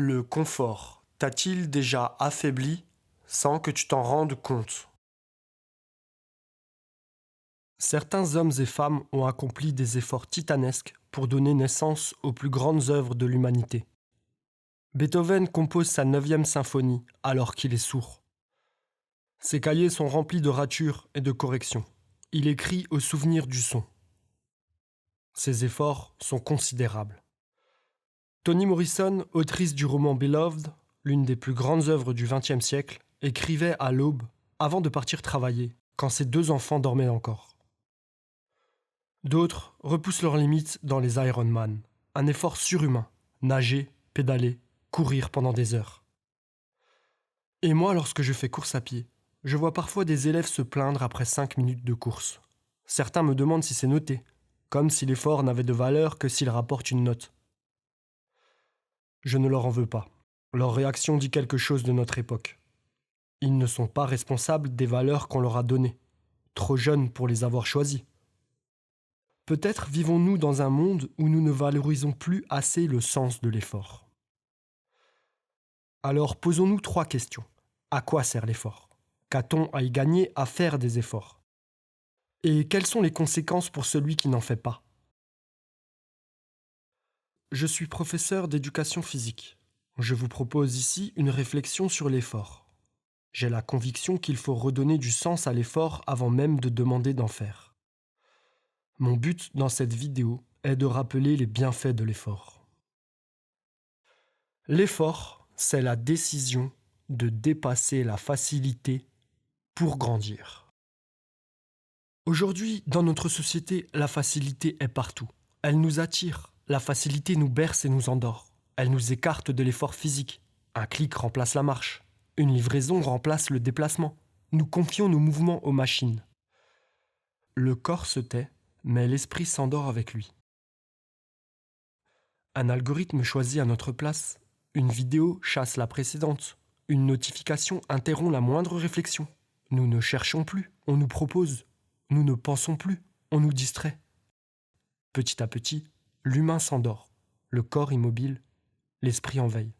Le confort t'a-t-il déjà affaibli sans que tu t'en rendes compte? Certains hommes et femmes ont accompli des efforts titanesques pour donner naissance aux plus grandes œuvres de l'humanité. Beethoven compose sa 9e symphonie alors qu'il est sourd. Ses cahiers sont remplis de ratures et de corrections. Il écrit au souvenir du son. Ses efforts sont considérables. Toni Morrison, autrice du roman Beloved, l'une des plus grandes œuvres du XXe siècle, écrivait à l'aube, avant de partir travailler, quand ses 2 enfants dormaient encore. D'autres repoussent leurs limites dans les Ironman, un effort surhumain, nager, pédaler, courir pendant des heures. Et moi, lorsque je fais course à pied, je vois parfois des élèves se plaindre après 5 minutes de course. Certains me demandent si c'est noté, comme si l'effort n'avait de valeur que s'il rapporte une note. Je ne leur en veux pas. Leur réaction dit quelque chose de notre époque. Ils ne sont pas responsables des valeurs qu'on leur a données, trop jeunes pour les avoir choisies. Peut-être vivons-nous dans un monde où nous ne valorisons plus assez le sens de l'effort. Alors posons-nous 3 questions. À quoi sert l'effort? Qu'a-t-on à y gagner à faire des efforts? Et quelles sont les conséquences pour celui qui n'en fait pas? Je suis professeur d'éducation physique. Je vous propose ici une réflexion sur l'effort. J'ai la conviction qu'il faut redonner du sens à l'effort avant même de demander d'en faire. Mon but dans cette vidéo est de rappeler les bienfaits de l'effort. L'effort, c'est la décision de dépasser la facilité pour grandir. Aujourd'hui, dans notre société, la facilité est partout. Elle nous attire. La facilité nous berce et nous endort. Elle nous écarte de l'effort physique. Un clic remplace la marche. Une livraison remplace le déplacement. Nous confions nos mouvements aux machines. Le corps se tait, mais l'esprit s'endort avec lui. Un algorithme choisit à notre place. Une vidéo chasse la précédente. Une notification interrompt la moindre réflexion. Nous ne cherchons plus, on nous propose. Nous ne pensons plus, on nous distrait. Petit à petit, l'humain s'endort, le corps immobile, l'esprit en veille.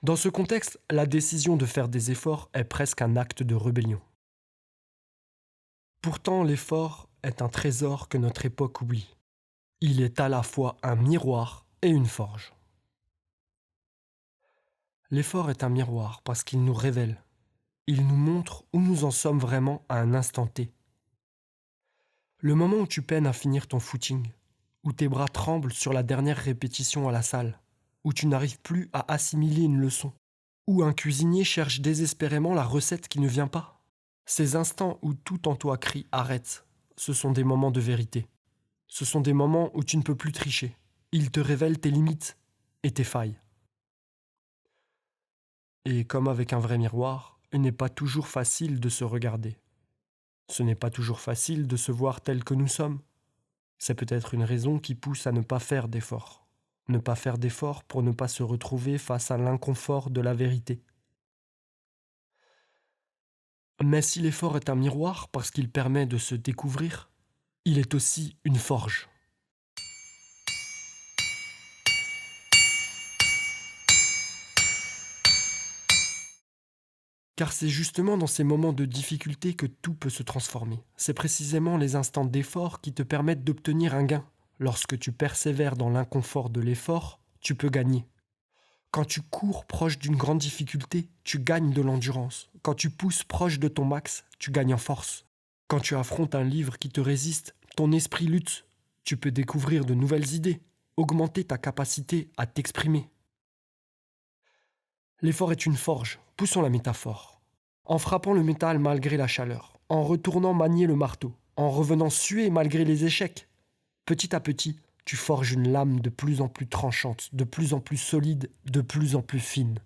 Dans ce contexte, la décision de faire des efforts est presque un acte de rébellion. Pourtant, l'effort est un trésor que notre époque oublie. Il est à la fois un miroir et une forge. L'effort est un miroir parce qu'il nous révèle. Il nous montre où nous en sommes vraiment à un instant T. Le moment où tu peines à finir ton footing, où tes bras tremblent sur la dernière répétition à la salle, où tu n'arrives plus à assimiler une leçon, où un cuisinier cherche désespérément la recette qui ne vient pas. Ces instants où tout en toi crie « arrête », ce sont des moments de vérité. Ce sont des moments où tu ne peux plus tricher. Ils te révèlent tes limites et tes failles. Et comme avec un vrai miroir, il n'est pas toujours facile de se regarder. Ce n'est pas toujours facile de se voir tel que nous sommes. C'est peut-être une raison qui pousse à ne pas faire d'efforts. Ne pas faire d'efforts pour ne pas se retrouver face à l'inconfort de la vérité. Mais si l'effort est un miroir parce qu'il permet de se découvrir, il est aussi une forge. Car c'est justement dans ces moments de difficulté que tout peut se transformer. C'est précisément les instants d'effort qui te permettent d'obtenir un gain. Lorsque tu persévères dans l'inconfort de l'effort, tu peux gagner. Quand tu cours proche d'une grande difficulté, tu gagnes de l'endurance. Quand tu pousses proche de ton max, tu gagnes en force. Quand tu affrontes un livre qui te résiste, ton esprit lutte. Tu peux découvrir de nouvelles idées, augmenter ta capacité à t'exprimer. L'effort est une forge, poussons la métaphore. En frappant le métal malgré la chaleur, en retournant manier le marteau, en revenant suer malgré les échecs, petit à petit, tu forges une lame de plus en plus tranchante, de plus en plus solide, de plus en plus fine.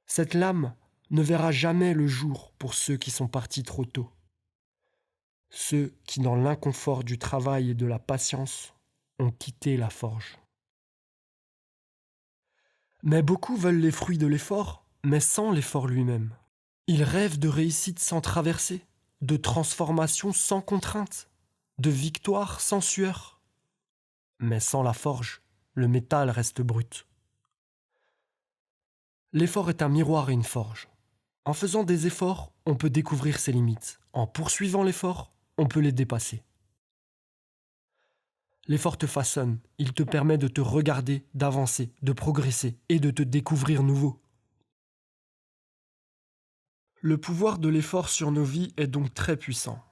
Cette lame ne verra jamais le jour pour ceux qui sont partis trop tôt. Ceux qui, dans l'inconfort du travail et de la patience, ont quitté la forge. Mais beaucoup veulent les fruits de l'effort, mais sans l'effort lui-même. Ils rêvent de réussite sans traversée, de transformation sans contrainte, de victoire sans sueur. Mais sans la forge, le métal reste brut. L'effort est un miroir et une forge. En faisant des efforts, on peut découvrir ses limites. En poursuivant l'effort, on peut les dépasser. L'effort te façonne, il te permet de te regarder, d'avancer, de progresser et de te découvrir nouveau. Le pouvoir de l'effort sur nos vies est donc très puissant.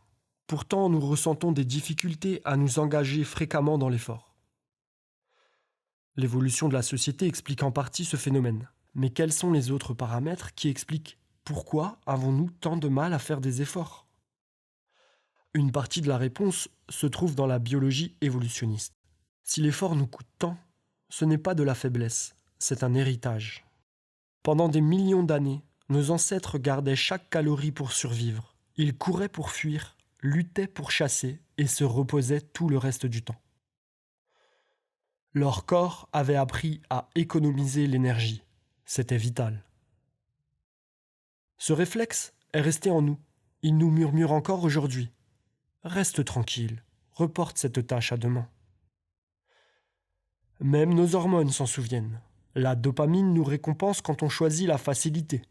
Pourtant, nous ressentons des difficultés à nous engager fréquemment dans l'effort. L'évolution de la société explique en partie ce phénomène. Mais quels sont les autres paramètres qui expliquent pourquoi avons-nous tant de mal à faire des efforts ? Une partie de la réponse se trouve dans la biologie évolutionniste. Si l'effort nous coûte tant, ce n'est pas de la faiblesse, c'est un héritage. Pendant des millions d'années, nos ancêtres gardaient chaque calorie pour survivre. Ils couraient pour fuir, luttaient pour chasser et se reposaient tout le reste du temps. Leur corps avait appris à économiser l'énergie. C'était vital. Ce réflexe est resté en nous. Il nous murmure encore aujourd'hui. Reste tranquille, reporte cette tâche à demain. Même nos hormones s'en souviennent. La dopamine nous récompense quand on choisit la facilité.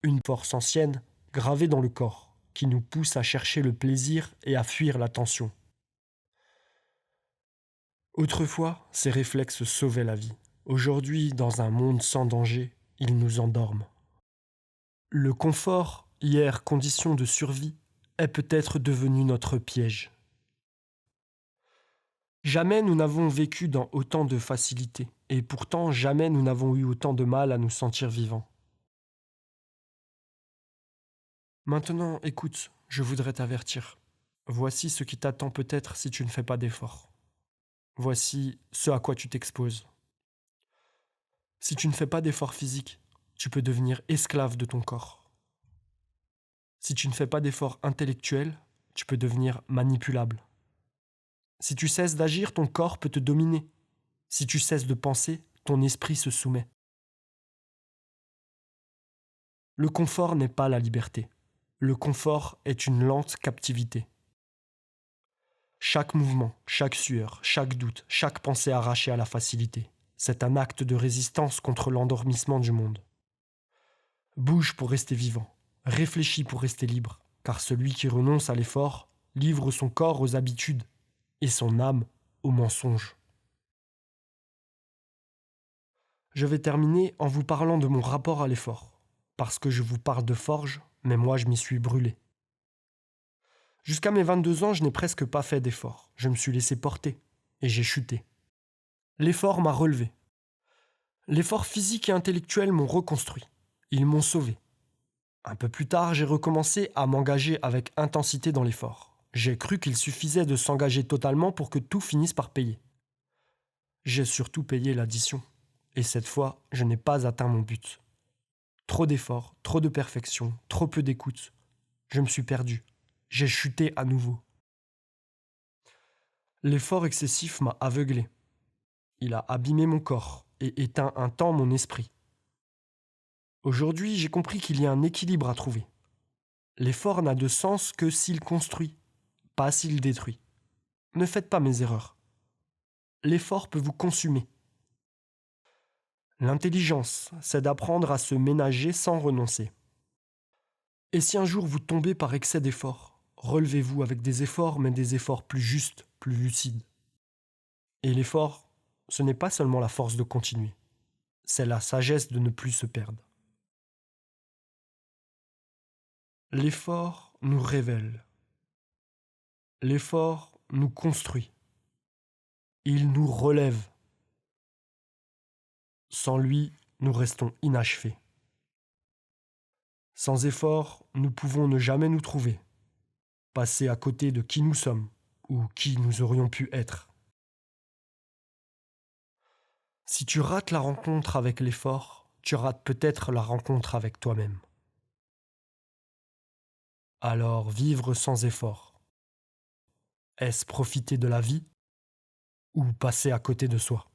Une force ancienne, gravée dans le corps, qui nous pousse à chercher le plaisir et à fuir la tension. Autrefois, ces réflexes sauvaient la vie. Aujourd'hui, dans un monde sans danger, ils nous endorment. Le confort, hier condition de survie, est peut-être devenu notre piège. Jamais nous n'avons vécu dans autant de facilité, et pourtant jamais nous n'avons eu autant de mal à nous sentir vivants. Maintenant, écoute, je voudrais t'avertir. Voici ce qui t'attend peut-être si tu ne fais pas d'efforts. Voici ce à quoi tu t'exposes. Si tu ne fais pas d'efforts physiques, tu peux devenir esclave de ton corps. Si tu ne fais pas d'efforts intellectuels, tu peux devenir manipulable. Si tu cesses d'agir, ton corps peut te dominer. Si tu cesses de penser, ton esprit se soumet. Le confort n'est pas la liberté. Le confort est une lente captivité. Chaque mouvement, chaque sueur, chaque doute, chaque pensée arrachée à la facilité, c'est un acte de résistance contre l'endormissement du monde. Bouge pour rester vivant, réfléchis pour rester libre, car celui qui renonce à l'effort livre son corps aux habitudes et son âme aux mensonges. Je vais terminer en vous parlant de mon rapport à l'effort, parce que je vous parle de forge, mais moi je m'y suis brûlé. Jusqu'à mes 22 ans, je n'ai presque pas fait d'effort. Je me suis laissé porter et j'ai chuté. L'effort m'a relevé. L'effort physique et intellectuel m'ont reconstruit. Ils m'ont sauvé. Un peu plus tard, j'ai recommencé à m'engager avec intensité dans l'effort. J'ai cru qu'il suffisait de s'engager totalement pour que tout finisse par payer. J'ai surtout payé l'addition. Et cette fois, je n'ai pas atteint mon but. Trop d'efforts, trop de perfection, trop peu d'écoute. Je me suis perdu. J'ai chuté à nouveau. L'effort excessif m'a aveuglé. Il a abîmé mon corps et éteint un temps mon esprit. Aujourd'hui, j'ai compris qu'il y a un équilibre à trouver. L'effort n'a de sens que s'il construit, pas s'il détruit. Ne faites pas mes erreurs. L'effort peut vous consumer. L'intelligence, c'est d'apprendre à se ménager sans renoncer. Et si un jour vous tombez par excès d'efforts, relevez-vous avec des efforts, mais des efforts plus justes, plus lucides. Et l'effort, ce n'est pas seulement la force de continuer, c'est la sagesse de ne plus se perdre. L'effort nous révèle. L'effort nous construit. Il nous relève. Sans lui, nous restons inachevés. Sans effort, nous pouvons ne jamais nous trouver, passer à côté de qui nous sommes ou qui nous aurions pu être. Si tu rates la rencontre avec l'effort, tu rates peut-être la rencontre avec toi-même. Alors vivre sans effort, est-ce profiter de la vie ou passer à côté de soi ?